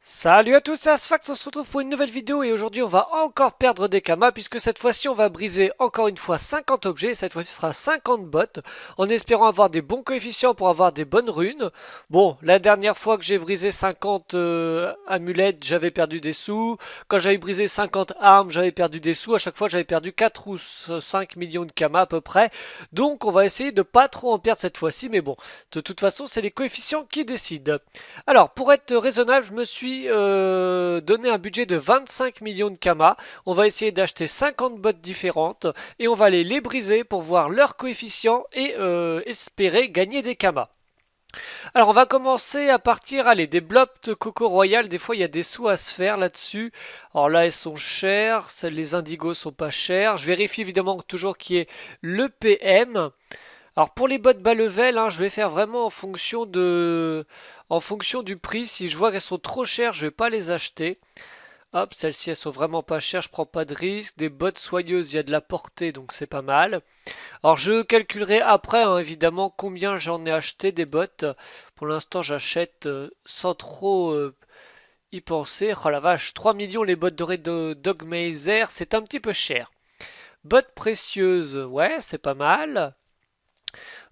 Salut à tous, c'est Asfax, on se retrouve pour une nouvelle vidéo et aujourd'hui on va encore perdre des kamas puisque cette fois-ci on va briser encore une fois 50 objets, cette fois-ci ce sera 50 bottes en espérant avoir des bons coefficients pour avoir des bonnes runes. Bon, la dernière fois que j'ai brisé 50 amulettes j'avais perdu des sous, quand j'avais brisé 50 armes j'avais perdu des sous, à chaque fois j'avais perdu 4 ou 5 millions de kamas à peu près, donc on va essayer de pas trop en perdre cette fois-ci mais bon, de toute façon c'est les coefficients qui décident. Alors, pour être raisonnable, je me suis donné un budget de 25 millions de kamas. On va essayer d'acheter 50 bottes différentes et on va aller les briser pour voir leurs coefficients et espérer gagner des kamas. Alors, on va commencer à partir, allez, des blobs de Coco Royal. Des fois, il y a des sous à se faire là-dessus. Alors là, elles sont chères. Les indigos sont pas chers. Je vérifie évidemment toujours qu'il y ait le PM. Alors pour les bottes bas level, hein, je vais faire vraiment en fonction du prix. Si je vois qu'elles sont trop chères, je vais pas les acheter. Hop, celles-ci elles sont vraiment pas chères, je prends pas de risque. Des bottes soyeuses, il y a de la portée, donc c'est pas mal. Alors je calculerai après, hein, évidemment, combien j'en ai acheté des bottes. Pour l'instant, j'achète sans trop y penser. Oh la vache, 3 millions les bottes dorées de Dogmeiser, c'est un petit peu cher. Bottes précieuses, ouais, c'est pas mal.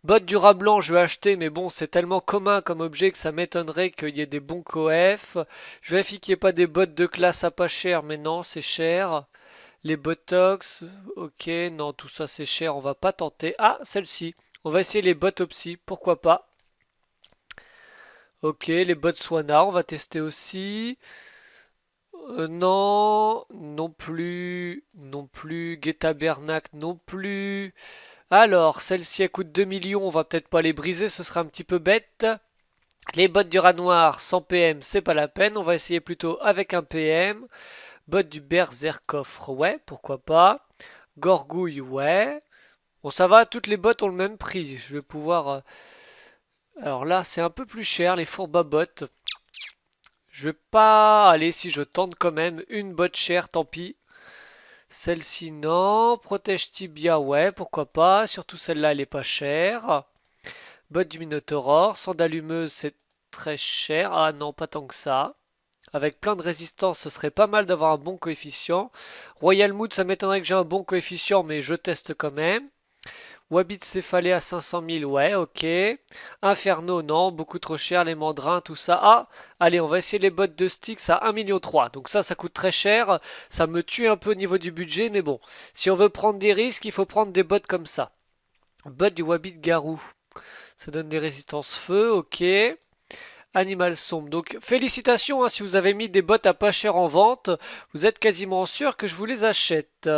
Bottes du rat blanc, je vais acheter, mais bon, c'est tellement commun comme objet que ça m'étonnerait qu'il y ait des bons coef. Je vérifie qu'il n'y ait pas des bottes de classe à pas cher, mais non, c'est cher. Les botox, ok, non, tout ça c'est cher, on va pas tenter. Ah, celle-ci, on va essayer les botopsy, pourquoi pas. Ok, les Botswana, on va tester aussi. Non, non plus, non plus. Guetta Bernac, non plus. Alors, celle-ci elle coûte 2 millions, on va peut-être pas les briser, ce serait un petit peu bête. Les bottes du rat noir sans PM, c'est pas la peine, on va essayer plutôt avec un PM. Bottes du Berserkoff, ouais, pourquoi pas. Gorgouille, ouais. Bon, ça va, toutes les bottes ont le même prix. Je vais pouvoir. Alors là, c'est un peu plus cher, les fourbes à bottes. Je vais pas aller si je tente quand même. Une botte chère, tant pis. Celle-ci, non. Protège tibia, ouais, pourquoi pas. Surtout celle-là, elle est pas chère. Botte du Minotaur, sandalumeuse, c'est très cher. Ah non, pas tant que ça. Avec plein de résistance, ce serait pas mal d'avoir un bon coefficient. Royal Mood, ça m'étonnerait que j'ai un bon coefficient, mais je teste quand même. Wabbit céphalée à 500 000, ouais, ok. Inferno, non, beaucoup trop cher, les mandrins, tout ça. Ah, allez, on va essayer les bottes de Styx à 1,3 million. Donc ça coûte très cher. Ça me tue un peu au niveau du budget, mais bon. Si on veut prendre des risques, il faut prendre des bottes comme ça. Bottes du Wabbit Garou. Ça donne des résistances feu, ok. Animal sombre. Donc félicitations hein, si vous avez mis des bottes à pas cher en vente. Vous êtes quasiment sûr que je vous les achète.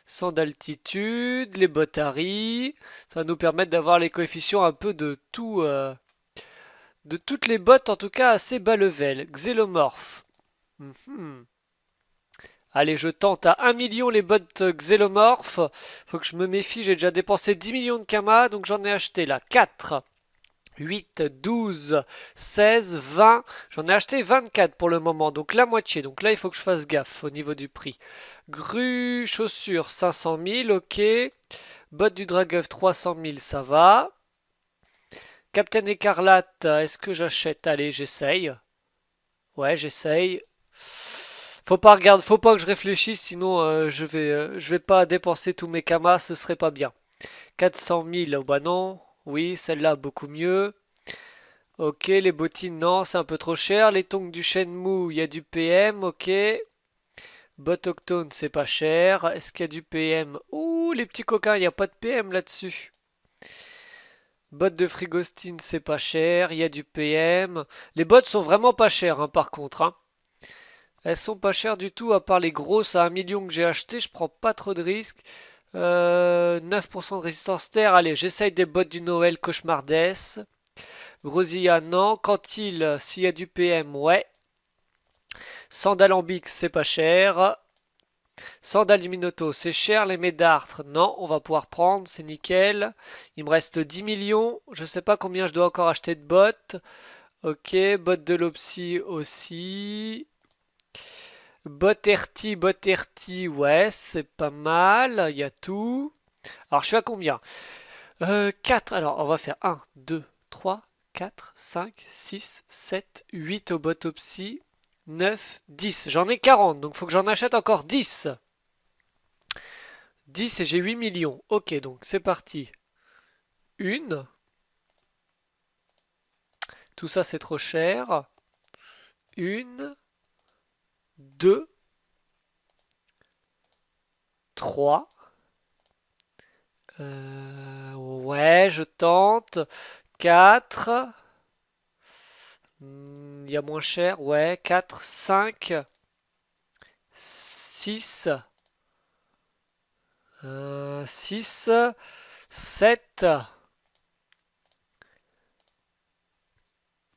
Sans d'altitude, les bottes Harry. Ça va nous permettre d'avoir les coefficients un peu de tout. De toutes les bottes en tout cas assez bas level. Xélomorphe. Mhm. Allez, je tente à 1 million les bottes xélomorphes. Faut que je me méfie, j'ai déjà dépensé 10 millions de kamas, donc j'en ai acheté là 4. 8, 12, 16, 20. J'en ai acheté 24 pour le moment, donc la moitié. Donc là, il faut que je fasse gaffe au niveau du prix. Grue, chaussures, 500 000, ok. Bottes du Dragueuf, 300 000, ça va. Captain Écarlate, est-ce que j'achète? Allez, j'essaye. Ouais, j'essaye. Faut pas que je réfléchisse, sinon je vais pas dépenser tous mes kamas, ce serait pas bien. 400 000, oh bah non. Oui, celle-là, beaucoup mieux. Ok, les bottines, non, c'est un peu trop cher. Les tongs du Shenmue, il y a du PM, ok. Bot Octone, c'est pas cher. Est-ce qu'il y a du PM? Ouh, les petits coquins, il n'y a pas de PM là-dessus. Bottes de Frigostine, c'est pas cher. Il y a du PM. Les bottes sont vraiment pas chères, hein, par contre. Hein. Elles sont pas chères du tout, à part les grosses à 1 million que j'ai acheté. Je prends pas trop de risques. 9% de résistance terre. Allez, j'essaye des bottes du Noël cauchemardesses. Grosilla, non. Cantil, s'il y a du PM, ouais. Sandalambic, c'est pas cher. Sandaluminoto, c'est cher. Les Médartres, non. On va pouvoir prendre, c'est nickel. Il me reste 10 millions. Je sais pas combien je dois encore acheter de bottes. Ok, bottes de Lopsy aussi. Botterti, ouais, c'est pas mal. Il y a tout. Alors, je suis à combien 4. Alors, on va faire 1, 2, 3, 4, 5, 6, 7, 8 au botopsie. 9, 10. J'en ai 40, donc il faut que j'en achète encore 10. 10 et j'ai 8 millions. Ok, donc c'est parti. Une. Tout ça, c'est trop cher. Une. Deux. Trois. Ouais, je tente. 4. Il y a moins cher. Ouais, 4, 5, 6, 6, 7.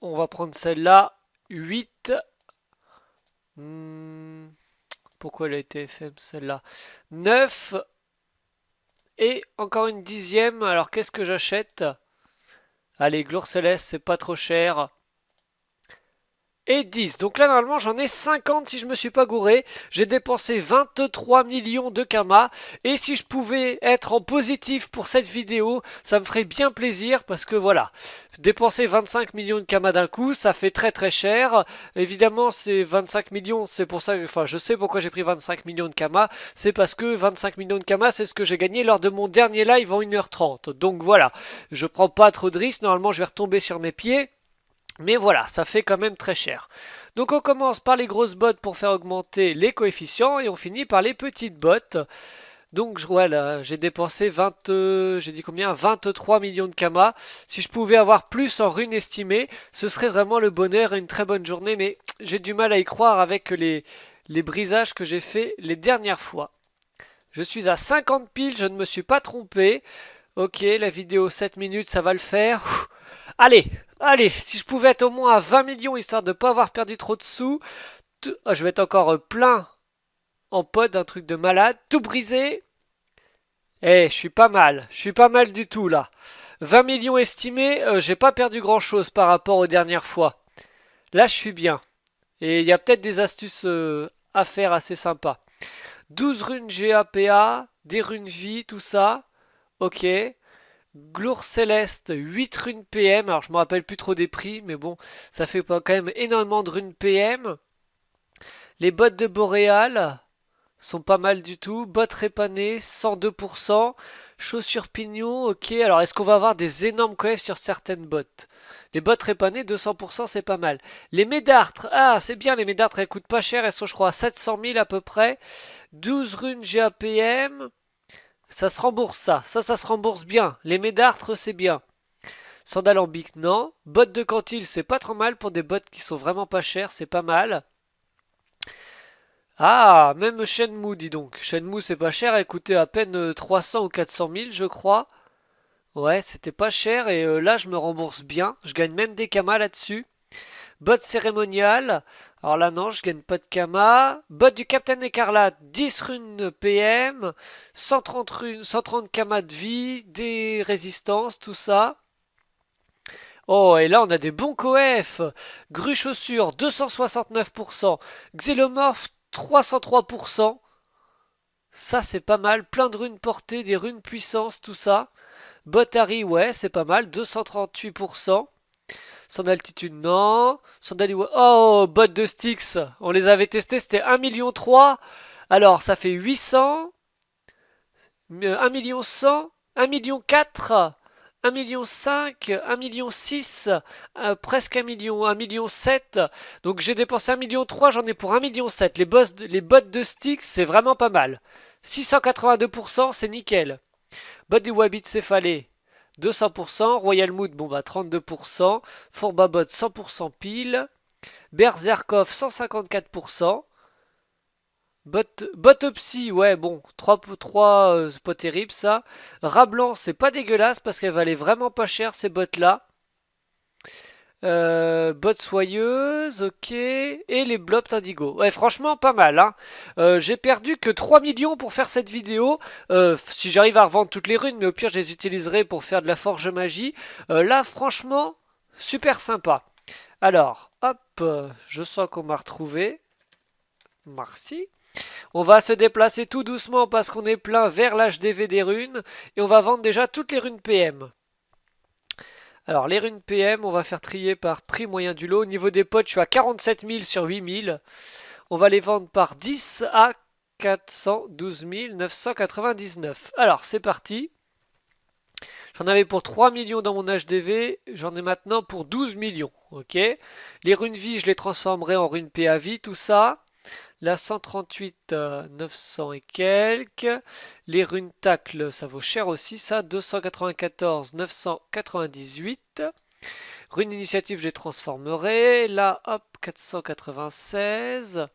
On va prendre celle-là. 8. Pourquoi elle a été FM celle-là? 9. Et encore une dixième. Alors qu'est-ce que j'achète? Allez, Gloire Céleste, c'est pas trop cher. Et 10. Donc là, normalement, j'en ai 50 si je me suis pas gouré. J'ai dépensé 23 millions de Kama. Et si je pouvais être en positif pour cette vidéo, ça me ferait bien plaisir parce que voilà, dépenser 25 millions de Kama d'un coup, ça fait très très cher. Évidemment, c'est 25 millions, c'est pour ça, enfin, je sais pourquoi j'ai pris 25 millions de Kama. C'est parce que 25 millions de Kama, c'est ce que j'ai gagné lors de mon dernier live en 1h30. Donc voilà, je prends pas trop de risques. Normalement, je vais retomber sur mes pieds. Mais voilà, ça fait quand même très cher. Donc on commence par les grosses bottes pour faire augmenter les coefficients et on finit par les petites bottes. Donc voilà, j'ai dépensé j'ai dit combien? 23 millions de Kama. Si je pouvais avoir plus en runes estimées, ce serait vraiment le bonheur et une très bonne journée. Mais j'ai du mal à y croire avec les brisages que j'ai fait les dernières fois. Je suis à 50 piles, je ne me suis pas trompé. Ok, la vidéo 7 minutes, ça va le faire. Allez, allez, si je pouvais être au moins à 20 millions histoire de ne pas avoir perdu trop de sous. Je vais être encore plein en pod, un truc de malade. Tout brisé. Eh, je suis pas mal du tout là. 20 millions estimés, j'ai pas perdu grand chose par rapport aux dernières fois. Là, je suis bien. Et il y a peut-être des astuces à faire assez sympas. 12 runes GAPA, des runes vie, tout ça. Ok. Glour Céleste, 8 runes PM. Alors je me rappelle plus trop des prix, mais bon, ça fait quand même énormément de runes PM. Les bottes de Boréal sont pas mal du tout. Bottes répanées, 102%. Chaussures pignon, ok. Alors est-ce qu'on va avoir des énormes coefs sur certaines bottes? Les bottes répanées, 200%, c'est pas mal. Les médartres, ah c'est bien, les médartres, elles coûtent pas cher. Elles sont je crois à 700 000 à peu près. 12 runes GAPM. Ça se rembourse ça se rembourse bien. Les médartres c'est bien. Sandales en bic non. Bottes de Cantil c'est pas trop mal pour des bottes qui sont vraiment pas chères, c'est pas mal. Ah, même Shenmue dis donc. Shenmue c'est pas cher, elle coûtait à peine 300 ou 400 000 je crois. Ouais, c'était pas cher et là je me rembourse bien. Je gagne même des kamas là-dessus. Bottes cérémoniales. Alors là non, je gagne pas de Kama. Bottes du Captain Écarlate, 10 runes PM, 130 runes, 130 Kama de vie, des résistances, tout ça. Oh, et là on a des bons coefs. Grue chaussure, 269%. Xélomorphe, 303%. Ça c'est pas mal. Plein de runes portées, des runes puissance, tout ça. Botari, ouais, c'est pas mal, 238%. Son altitude, non. Oh, bottes de Styx. On les avait testés, c'était 1,3 million. Alors, ça fait 800. 1 million 100. 1 million 4. 1 million 5. 1 million 6. Presque 1 million. 1 million 7. Donc, j'ai dépensé 1 million 3. J'en ai pour 1 million 7. Les bottes de Styx, c'est vraiment pas mal. 682%, c'est nickel. Bottes du Wabbit céphalée. 200%, Royal Mood, bon bah 32%, Fourbabot 100% pile, Berserkov 154%, Botopsy, ouais bon, 3 c'est pas terrible ça, Rablanc c'est pas dégueulasse parce qu'elle valait vraiment pas cher ces bottes là, bottes soyeuses, ok, et les blobs indigo. Ouais, franchement, pas mal, hein. J'ai perdu que 3 millions pour faire cette vidéo. Si j'arrive à revendre toutes les runes, mais au pire, je les utiliserai pour faire de la forge magie. Là, franchement, super sympa. Alors, hop, je sens qu'on m'a retrouvé. Merci. On va se déplacer tout doucement parce qu'on est plein vers l'HDV des runes. Et on va vendre déjà toutes les runes PM. Alors, les runes PM, on va faire trier par prix moyen du lot. Au niveau des potes, je suis à 47 000 sur 8 000. On va les vendre par 10 à 412 999. Alors, c'est parti. J'en avais pour 3 millions dans mon HDV, j'en ai maintenant pour 12 millions. Ok. Les runes vie, je les transformerai en runes PA vie, tout ça. La 138, 900 et quelques. Les runes tacle, ça vaut cher aussi, ça. 294, 998. Rune initiative, je les transformerai. Là, hop, 496.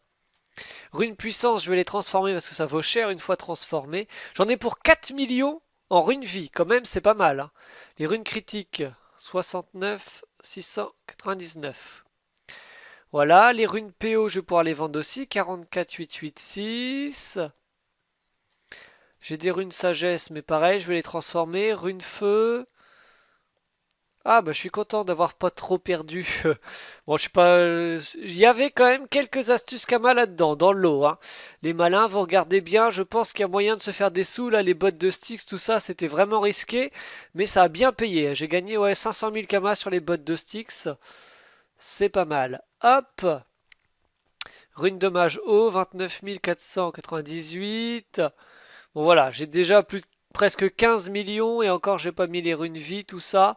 Rune puissance, je vais les transformer parce que ça vaut cher une fois transformé. J'en ai pour 4 millions en rune vie, quand même, c'est pas mal. Hein. Les runes critiques, 69, 699. Voilà, les runes PO, je vais pouvoir les vendre aussi, 44, 886. J'ai des runes sagesse, mais pareil, je vais les transformer. Runes feu. Ah bah je suis content d'avoir pas trop perdu. Bon je suis pas. Il y avait quand même quelques astuces Kama là-dedans, dans le lot. Hein. Les malins, vous regardez bien, je pense qu'il y a moyen de se faire des sous. Là, les bottes de Styx, tout ça, c'était vraiment risqué. Mais ça a bien payé. J'ai gagné ouais, 500 000 Kama sur les bottes de Styx. C'est pas mal. Hop! Rune de mage haut, 29 498. Bon voilà, j'ai déjà presque 15 millions et encore j'ai pas mis les runes vie, tout ça.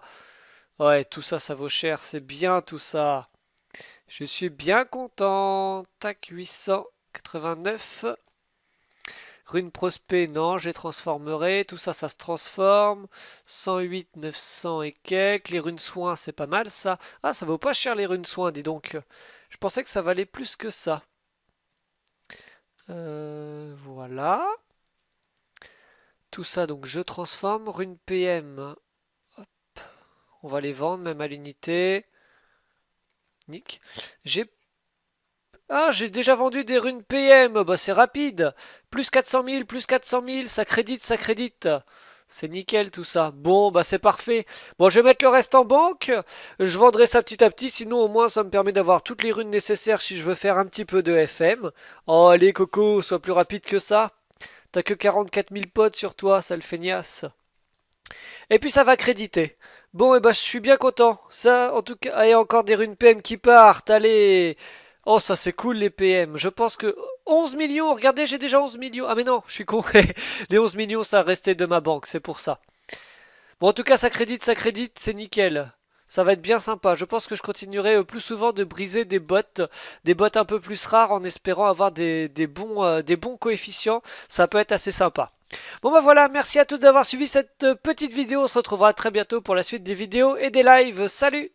Ouais, tout ça, ça vaut cher, c'est bien tout ça. Je suis bien content. Tac, 889. Rune prospect, non, je les transformerai. Tout ça, ça se transforme. 108, 900 et quelques. Les runes soins, c'est pas mal ça. Ah, ça vaut pas cher les runes soins, dis donc. Je pensais que ça valait plus que ça. Voilà. Tout ça, donc je transforme. Rune PM. Hop. On va les vendre, même à l'unité. Nick. J'ai déjà vendu des runes PM. Bah, c'est rapide. Plus 400 000, plus 400 000. Ça crédite, ça crédite. C'est nickel tout ça. Bon, bah c'est parfait. Bon, je vais mettre le reste en banque. Je vendrai ça petit à petit. Sinon, au moins, ça me permet d'avoir toutes les runes nécessaires si je veux faire un petit peu de FM. Oh, allez, Coco, sois plus rapide que ça. T'as que 44 000 potes sur toi, sale feignasse. Et puis ça va créditer. Bon, et bah je suis bien content. Ça, en tout cas, il y a encore des runes PM qui partent. Allez. Oh, ça c'est cool les PM. Je pense que 11 millions. Regardez, j'ai déjà 11 millions. Ah mais non, je suis con. Les 11 millions, ça restait de ma banque, c'est pour ça. Bon, en tout cas, ça crédite, c'est nickel. Ça va être bien sympa. Je pense que je continuerai plus souvent de briser des bots un peu plus rares en espérant avoir des bons coefficients. Ça peut être assez sympa. Bon bah voilà, merci à tous d'avoir suivi cette petite vidéo. On se retrouvera très bientôt pour la suite des vidéos et des lives. Salut!